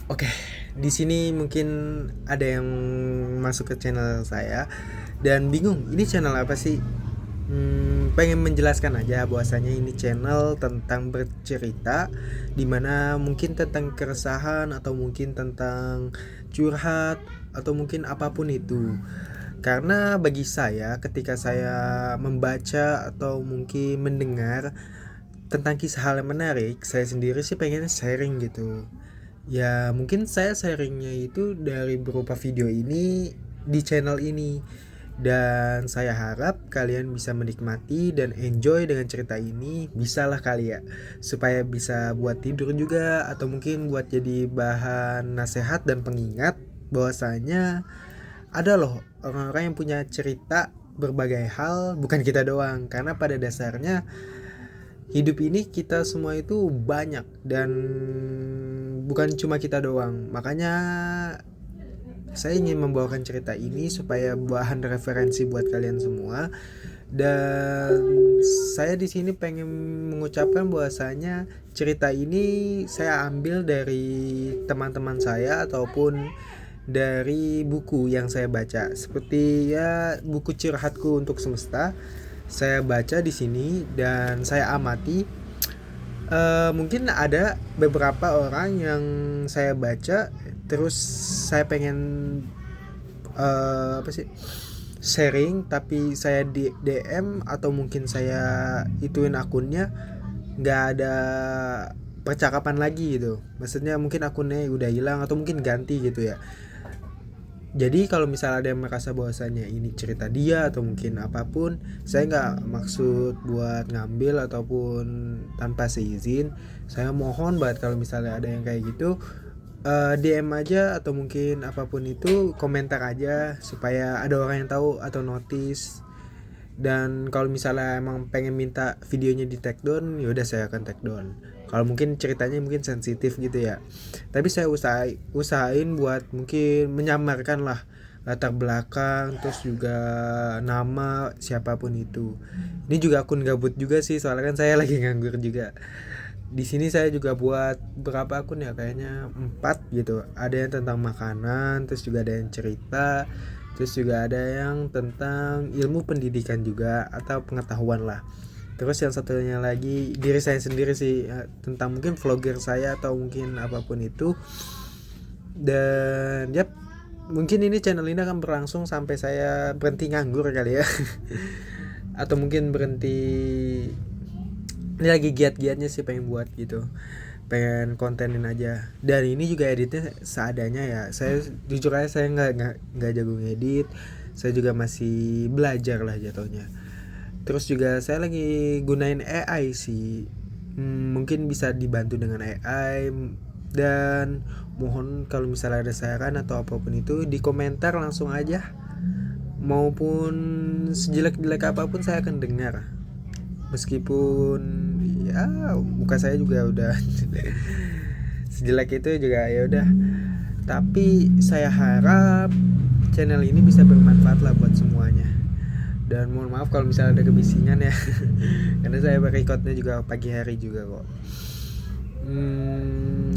Oke, di sini mungkin ada yang masuk ke channel saya dan bingung, ini channel apa sih? Pengen menjelaskan aja bahwasanya ini channel tentang bercerita, dimana mungkin tentang keresahan atau mungkin tentang curhat atau mungkin apapun itu. Karena bagi saya ketika saya membaca atau mungkin mendengar tentang kisah hal yang menarik, saya sendiri sih pengen sharing gitu. Ya mungkin saya sharingnya itu dari berupa video ini di channel ini. Dan saya harap kalian bisa menikmati dan enjoy dengan cerita ini. Bisalah kali ya, supaya bisa buat tidur juga, atau mungkin buat jadi bahan nasihat dan pengingat bahwasanya ada loh orang-orang yang punya cerita berbagai hal, bukan kita doang. Karena pada dasarnya hidup ini kita semua itu banyak dan bukan cuma kita doang. Makanya saya ingin membawakan cerita ini supaya bahan referensi buat kalian semua. Dan saya di sini pengen mengucapkan bahwasanya cerita ini saya ambil dari teman-teman saya ataupun dari buku yang saya baca. Seperti ya buku curhatku untuk semesta. Saya baca di sini dan saya amati. Mungkin ada beberapa orang yang saya baca terus saya pengen apa sih sharing, tapi saya di DM atau mungkin saya ituin akunnya, nggak ada percakapan lagi gitu. Maksudnya mungkin akunnya udah hilang atau mungkin ganti gitu ya. Jadi kalau misalnya ada yang merasa bahwasanya ini cerita dia atau mungkin apapun, saya nggak maksud buat ngambil ataupun tanpa seizin. Saya mohon banget kalau misalnya ada yang kayak gitu, DM aja atau mungkin apapun itu, komentar aja supaya ada orang yang tahu atau notice. Dan kalau misalnya emang pengen minta videonya di take down, ya udah saya akan take down. Kalau mungkin ceritanya mungkin sensitif gitu ya, tapi saya usahain buat mungkin menyamarkan lah latar belakang, terus juga nama siapapun itu. Ini juga akun gabut juga sih, soalnya kan saya lagi nganggur juga. Di sini saya juga buat berapa akun ya, kayaknya 4 gitu. Ada yang tentang makanan, terus juga ada yang cerita, terus juga ada yang tentang ilmu pendidikan juga atau pengetahuan lah. Terus yang satunya lagi diri saya sendiri sih, tentang mungkin vlogger saya atau mungkin apapun itu. Dan yap, mungkin ini channel ini akan berlangsung sampai saya berhenti nganggur kali ya. Atau mungkin berhenti, ini lagi giat-giatnya sih pengen buat gitu, pengen kontenin aja. Dan ini juga editnya seadanya ya, saya jujur aja saya nggak jago ngedit. Saya juga masih belajar lah jatuhnya. Terus juga saya lagi gunain AI sih. Mungkin bisa dibantu dengan AI. Dan mohon kalau misalnya ada saran atau apapun itu di komentar langsung aja, maupun sejelek-jelek apapun saya akan dengar. Meskipun ya muka saya juga udah sejelek itu juga ya udah, tapi saya harap channel ini bisa bermanfaat lah buat semuanya. Dan mohon maaf kalau misalnya ada kebisingan ya. Karena saya recordnya juga pagi hari juga kok.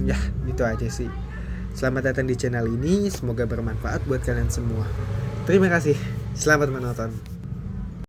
Ya gitu aja sih. Selamat datang di channel ini, semoga bermanfaat buat kalian semua. Terima kasih, selamat menonton.